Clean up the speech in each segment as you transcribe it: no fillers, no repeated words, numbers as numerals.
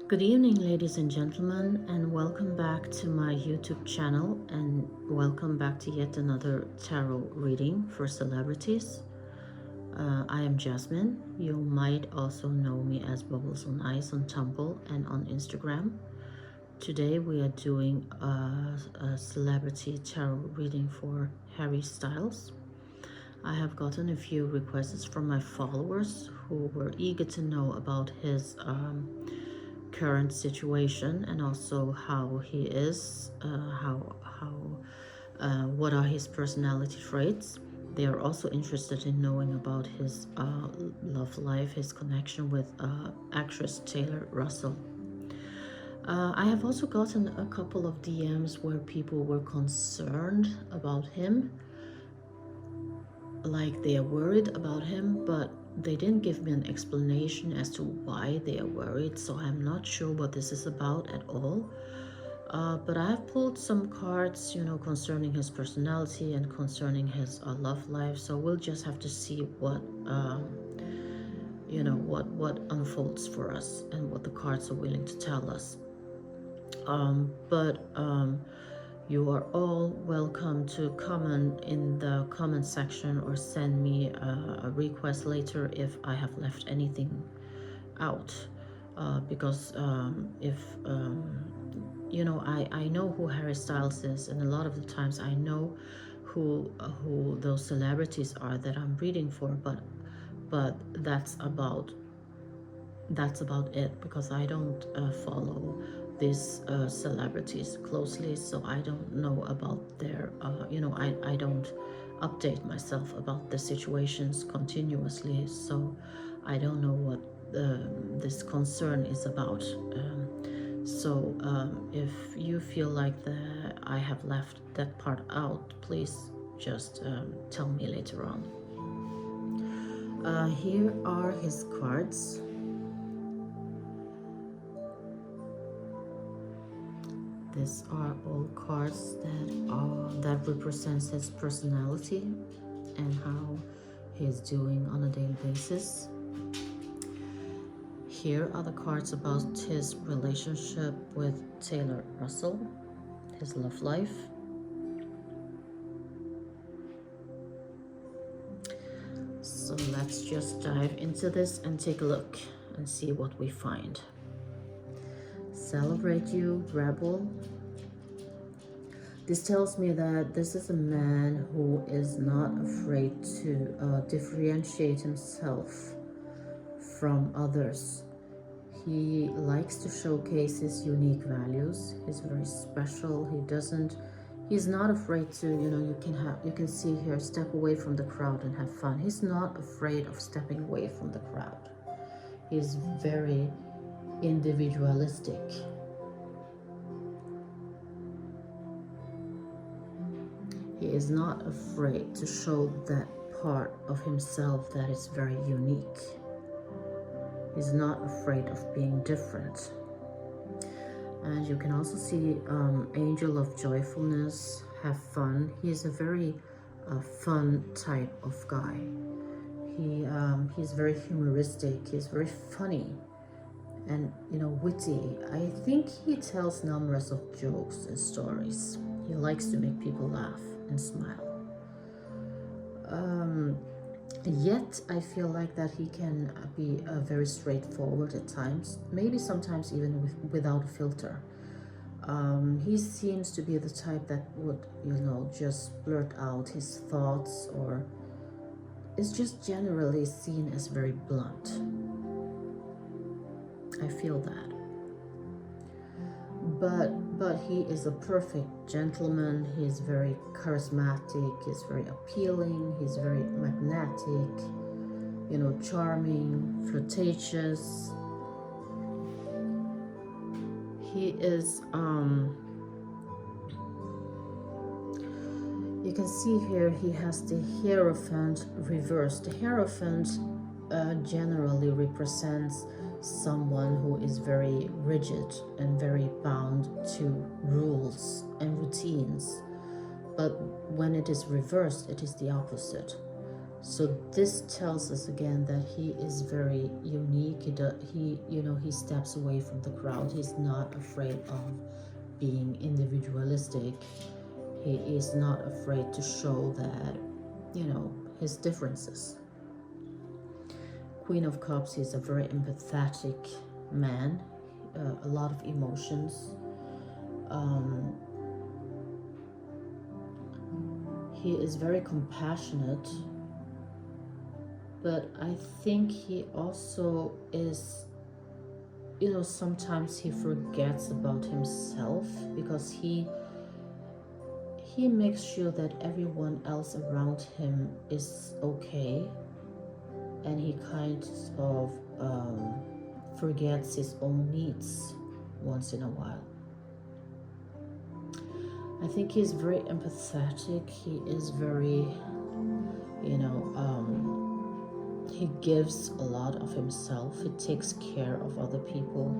Good evening, ladies and gentlemen, and welcome back to my YouTube channel, and welcome back to yet another tarot reading for celebrities. I am Jasmine. You might also know me as Bubbles on Ice on Tumble and on Instagram. Today we are doing a celebrity tarot reading for Harry Styles. I have gotten a few requests from my followers who were eager to know about his current situation and also how he is, what are his personality traits. They are also interested in knowing about his love life, his connection with actress Taylor Russell. I have also gotten a couple of DMs where people were concerned about him, like they are worried about him, but they didn't give me an explanation as to why they are worried, so I'm not sure what this is about at all. But I have pulled some cards, concerning his personality and concerning his love life. So we'll just have to see what, what unfolds for us and what the cards are willing to tell us. But you are all welcome to comment in the comment section or send me a request later if I have left anything out. Because if I know who Harry Styles is, and a lot of the times I know who those celebrities are that I'm reading for, but that's about it, because I don't follow these celebrities closely, so I don't know about their I don't update myself about the situations continuously, so I don't know what this concern is about. If you feel like that I have left that part out, please just tell me later on. Here are his cards. These are all cards that represents his personality and how he's doing on a daily basis. Here are the cards about his relationship with Taylor Russell, his love life. So let's just dive into this and take a look and see what we find. Celebrate you, rebel. This tells me that this is a man who is not afraid to differentiate himself from others. He likes to showcase his unique values. He's very special. He's not afraid to, you can see here, step away from the crowd and have fun. He's not afraid of stepping away from the crowd. He's very individualistic. He is not afraid to show that part of himself that is very unique. He's not afraid of being different. And you can also see angel of joyfulness, have fun. He's a very fun type of guy. He's very humoristic. He's very funny and witty. I think he tells numbers of jokes and stories. He likes to make people laugh and smile. Yet I feel like that he can be very straightforward at times, maybe sometimes even without a filter. He seems to be the type that would just blurt out his thoughts, or is just generally seen as very blunt. I feel that. But he is a perfect gentleman. He's very charismatic, he's very appealing, he's very magnetic, charming, flirtatious. He is you can see here he has the Hierophant reversed. The Hierophant generally represents someone who is very rigid and very bound to rules and routines, but when it is reversed, it is the opposite. So this tells us again that he is very unique. He steps away from the crowd. He's not afraid of being individualistic. He is not afraid to show that, his differences. Queen of Cups, he's a very empathetic man, a lot of emotions. He is very compassionate, but I think he also is, sometimes he forgets about himself, because he makes sure that everyone else around him is okay, and he kind of forgets his own needs once in a while. I think he's very empathetic. He is very, he gives a lot of himself. He takes care of other people.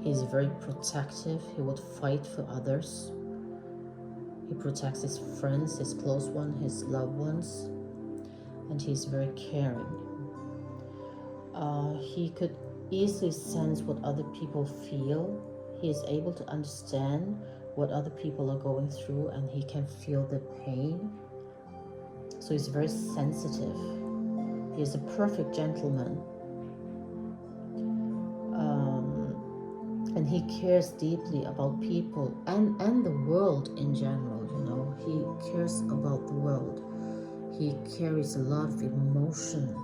He's very protective. He would fight for others. He protects his friends, his close ones, his loved ones, and he's very caring. He could easily sense what other people feel. He is able to understand what other people are going through, and he can feel the pain. So he's very sensitive. He is a perfect gentleman. And he cares deeply about people and the world in general, He cares about the world. He carries a lot of emotion.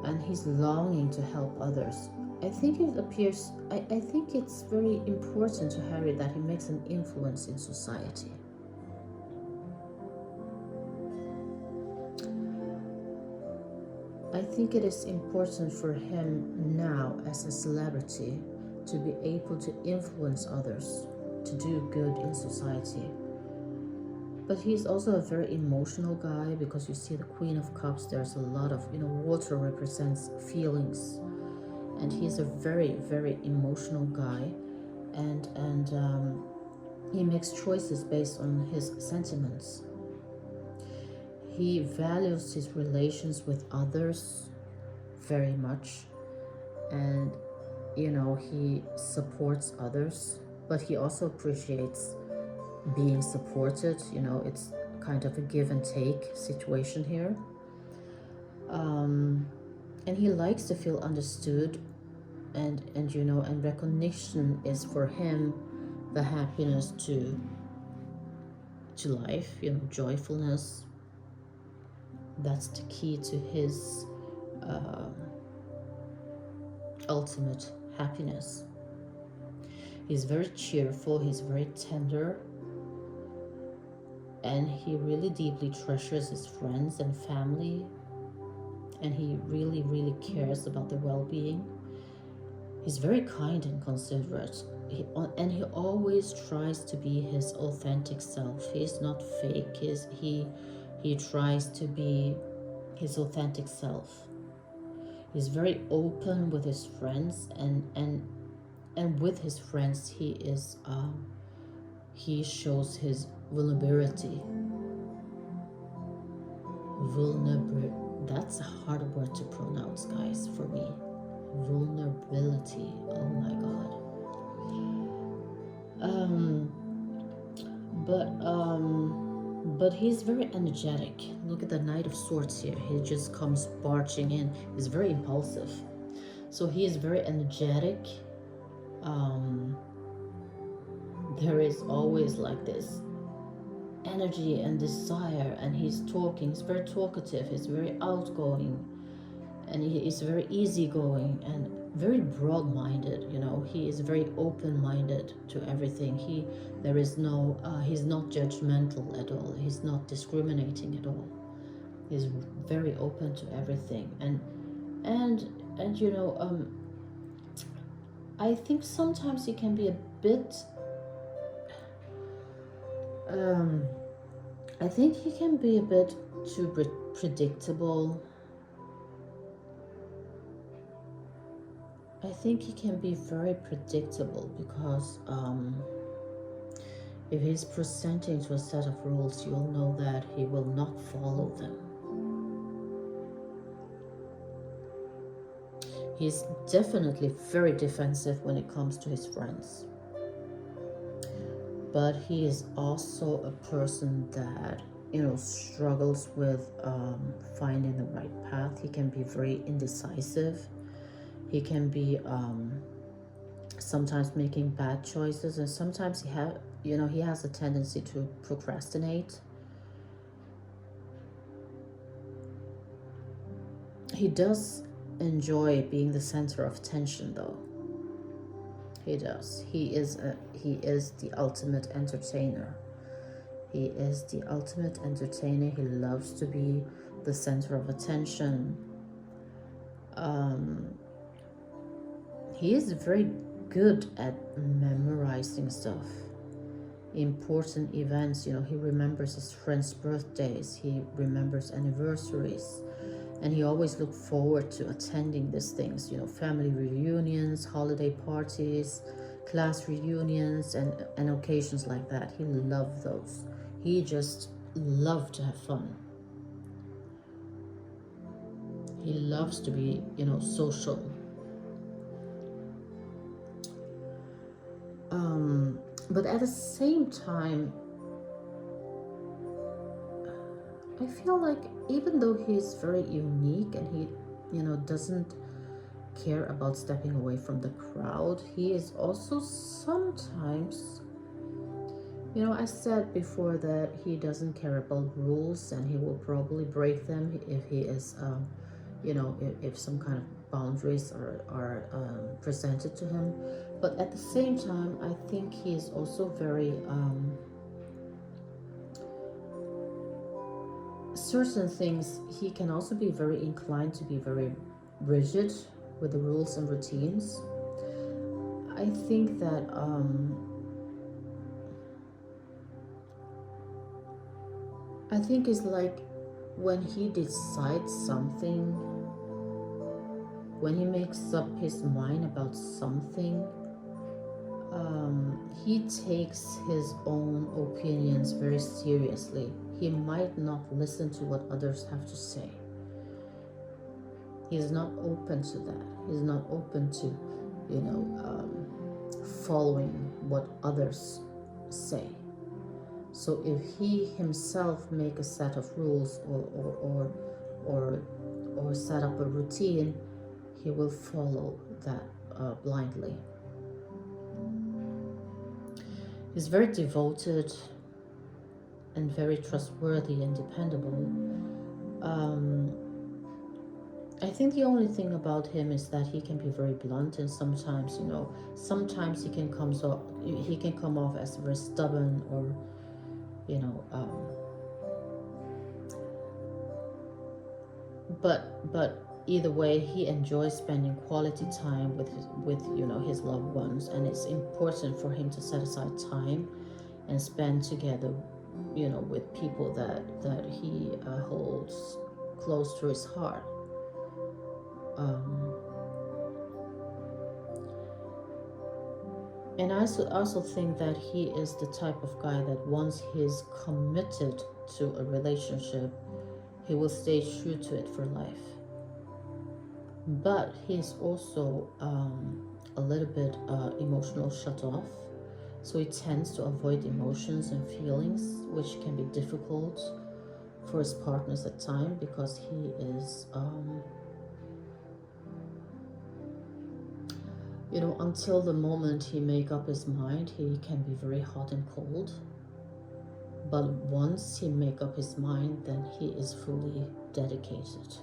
And he's longing to help others. I think it's very important to Harry that he makes an influence in society. I think it is important for him now as a celebrity to be able to influence others, to do good in society. But he's also a very emotional guy, because you see the Queen of Cups, there's a lot of, water represents feelings. And he's a very, very emotional guy. And he makes choices based on his sentiments. He values his relations with others very much. And, he supports others. But he also appreciates being supported. It's kind of a give and take situation here. And he likes to feel understood, and recognition is for him the happiness to life, joyfulness. That's the key to his ultimate happiness. He's very cheerful, he's very tender, and he really deeply treasures his friends and family, and he really, really cares about their well-being. He's very kind and considerate, and he always tries to be his authentic self. He's not fake. He tries to be his authentic self. He's very open with his friends, and with his friends he shows his vulnerability. That's a hard word to pronounce, guys, for me. Vulnerability. Oh my god. But he's very energetic. Look at the Knight of Swords here. He just comes barging in. He's very impulsive. So he is very energetic. There is always like this energy and desire, and he's very talkative, he's very outgoing, and he is very easygoing and very broad-minded. He is very open-minded to everything. He's not judgmental at all. He's not discriminating at all. He's very open to everything, and I think sometimes he can be a bit I think he can be a bit too predictable. I think he can be very predictable, because if he's presenting to a set of rules, you'll know that he will not follow them. He's definitely very defensive when it comes to his friends. But he is also a person that, struggles with finding the right path. He can be very indecisive. He can be sometimes making bad choices, and sometimes he has a tendency to procrastinate. He does enjoy being the center of attention, though. He does. He is the ultimate entertainer. He is the ultimate entertainer. He loves to be the center of attention. He is very good at memorizing stuff, important events. He remembers his friends' birthdays, he remembers anniversaries, and he always looked forward to attending these things, family reunions, holiday parties, class reunions, and occasions like that. He loved those. He just loved to have fun. He loves to be, social. But at the same time, I feel like even though he's very unique and he, doesn't care about stepping away from the crowd, he is also sometimes, I said before that he doesn't care about rules, and he will probably break them if he is, if some kind of boundaries are presented to him. But at the same time, I think he is also very certain things, he can also be very inclined to be very rigid with the rules and routines. I think that it's like when he decides something, when he makes up his mind about something, he takes his own opinions very seriously. He might not listen to what others have to say. He's not open to that. He's not open to, following what others say. So if he himself make a set of rules or set up a routine, he will follow that blindly. He's very devoted and very trustworthy and dependable. I think the only thing about him is that he can be very blunt, and sometimes, sometimes he can come off as very stubborn, or, but either way, he enjoys spending quality time with his loved ones, and it's important for him to set aside time and spend together, with people that he holds close to his heart. And I also think that he is the type of guy that once he's committed to a relationship, he will stay true to it for life. But he's also a little bit emotional shut off. So he tends to avoid emotions and feelings, which can be difficult for his partners at times, because he is, until the moment he make up his mind, he can be very hot and cold. But once he make up his mind, then he is fully dedicated.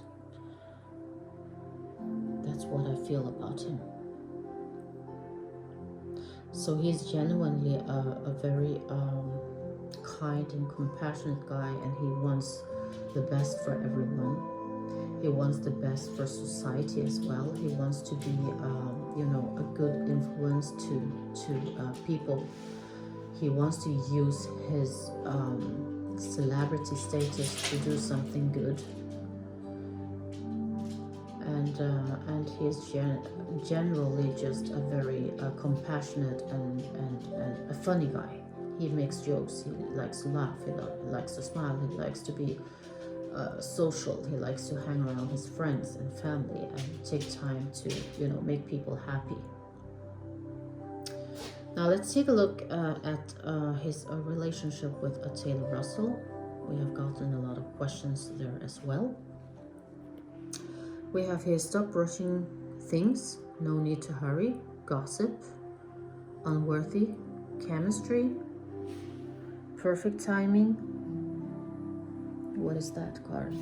That's what I feel about him. So he's genuinely a very kind and compassionate guy, and he wants the best for everyone. He wants the best for society as well. He wants to be, a good influence to people. He wants to use his celebrity status to do something good. And he's generally just a very compassionate and a funny guy. He makes jokes. He likes to laugh. He likes to smile. He likes to be social. He likes to hang around his friends and family and take time to, make people happy. Now let's take a look at his relationship with Taylor Russell. We have gotten a lot of questions there as well. We have here: stop rushing things, no need to hurry, gossip, unworthy, chemistry, perfect timing. What is that card?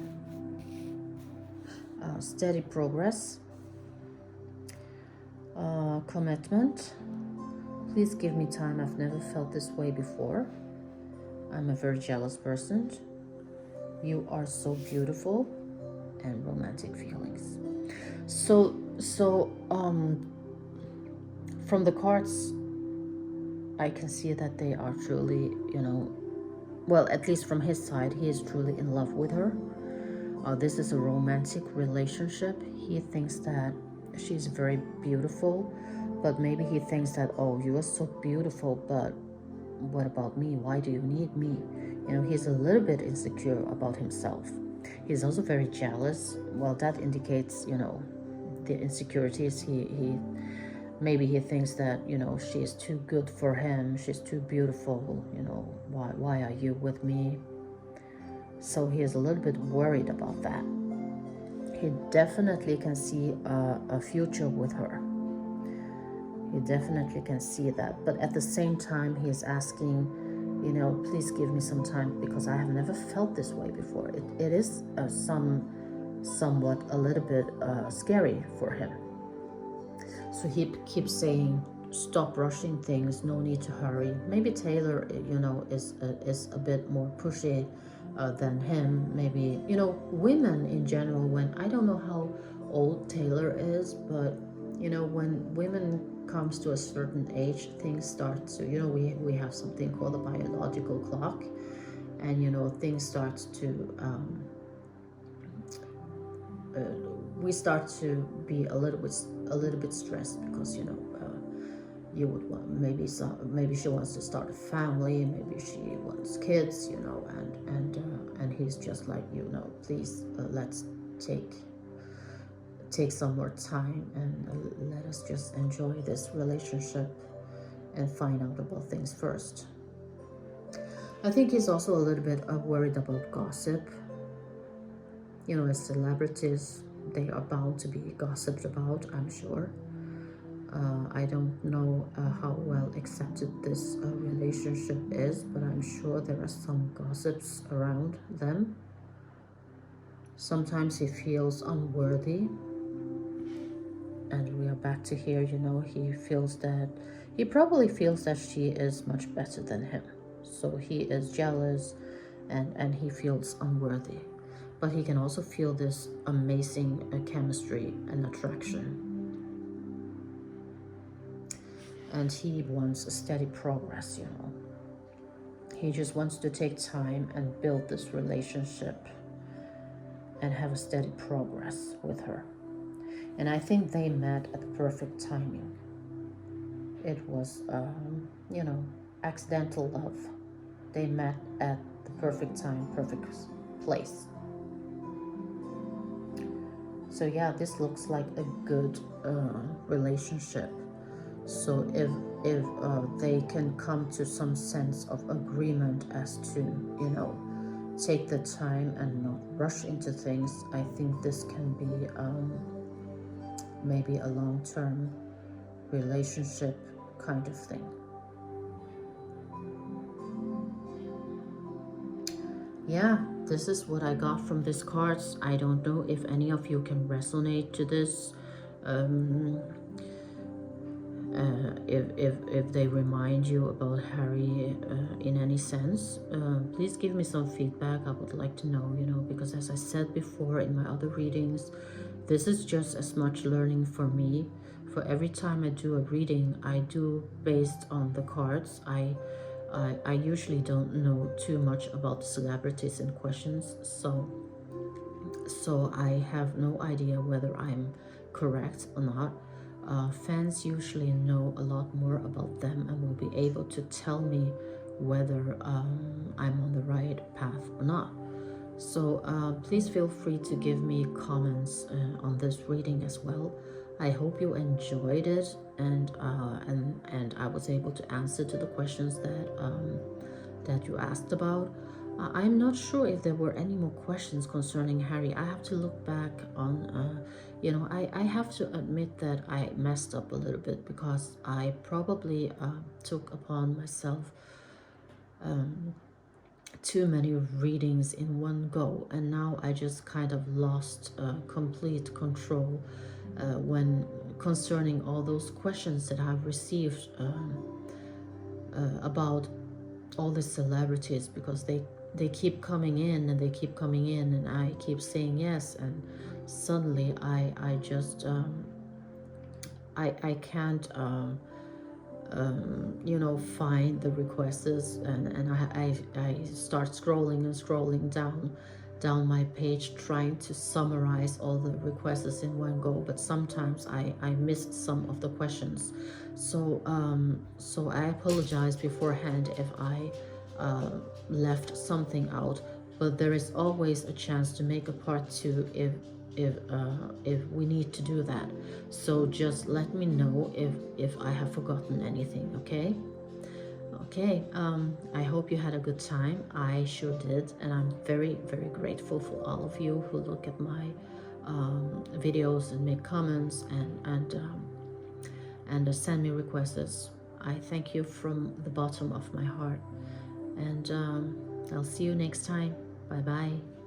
Steady progress, commitment. Please give me time. I've never felt this way before. I'm a very jealous person. You are so beautiful, and romantic feelings. So from the cards, I can see that they are truly, well, at least from his side, he is truly in love with her. This is a romantic relationship. He thinks that she's very beautiful, but maybe he thinks that, oh, you are so beautiful, but what about me? Why do you need me? He's a little bit insecure about himself. He's also very jealous. Well, that indicates, the insecurities. Maybe he thinks that, she is too good for him. She's too beautiful. Why are you with me? So he is a little bit worried about that. He definitely can see a future with her. He definitely can see that. But at the same time, he is asking, please give me some time, because I have never felt this way before. It is somewhat a little bit scary for him. So he keeps saying, stop rushing things, no need to hurry. Maybe Taylor, is a bit more pushy than him. Maybe, women in general, when, I don't know how old Taylor is, but, when women comes to a certain age, things start to, we have something called the biological clock, and, things start to, we start to be a little bit stressed, because you would want, maybe she wants to start a family, maybe she wants kids, and he's just like, please, let's take some more time, and let us just enjoy this relationship and find out about things first. I think he's also a little bit worried about gossip. As celebrities, they are bound to be gossiped about, I'm sure. I don't know how well accepted this relationship is, but I'm sure there are some gossips around them. Sometimes he feels unworthy. And we are back to here, he probably feels that she is much better than him. So he is jealous, and he feels unworthy. But he can also feel this amazing chemistry and attraction. And he wants a steady progress, He just wants to take time and build this relationship and have a steady progress with her. And I think they met at the perfect timing. It was, accidental love. They met at the perfect time, perfect place. So yeah, this looks like a good relationship. So if they can come to some sense of agreement as to, take the time and not rush into things, I think this can be maybe a long-term relationship kind of thing. Yeah, this is what I got from these cards. I don't know if any of you can resonate to this. If they remind you about Harry in any sense, please give me some feedback. I would like to know, because as I said before in my other readings, this is just as much learning for me. For every time I do a reading, I do based on the cards. I usually don't know too much about the celebrities in questions, so I have no idea whether I'm correct or not. Fans usually know a lot more about them and will be able to tell me whether I'm on the right path or not. So please feel free to give me comments on this reading as well. I hope you enjoyed it, and I was able to answer to the questions that you asked about. I'm not sure if there were any more questions concerning Harry. I have to look back on, I have to admit that I messed up a little bit because I probably took upon myself too many readings in one go, and now I just kind of lost complete control when concerning all those questions that I've received about all the celebrities, because they keep coming in and they keep coming in and I keep saying yes, and suddenly I just I can't find the requests, and I start scrolling and scrolling down my page, trying to summarize all the requests in one go, but sometimes I missed some of the questions. So I apologize beforehand if I left something out, but there is always a chance to make a part two if we need to do that. So just let me know if I have forgotten anything. Okay. I hope you had a good time. I sure did, and I'm very, very grateful for all of you who look at my videos and make comments and send me requests. I thank you from the bottom of my heart, and I'll see you next time. Bye bye.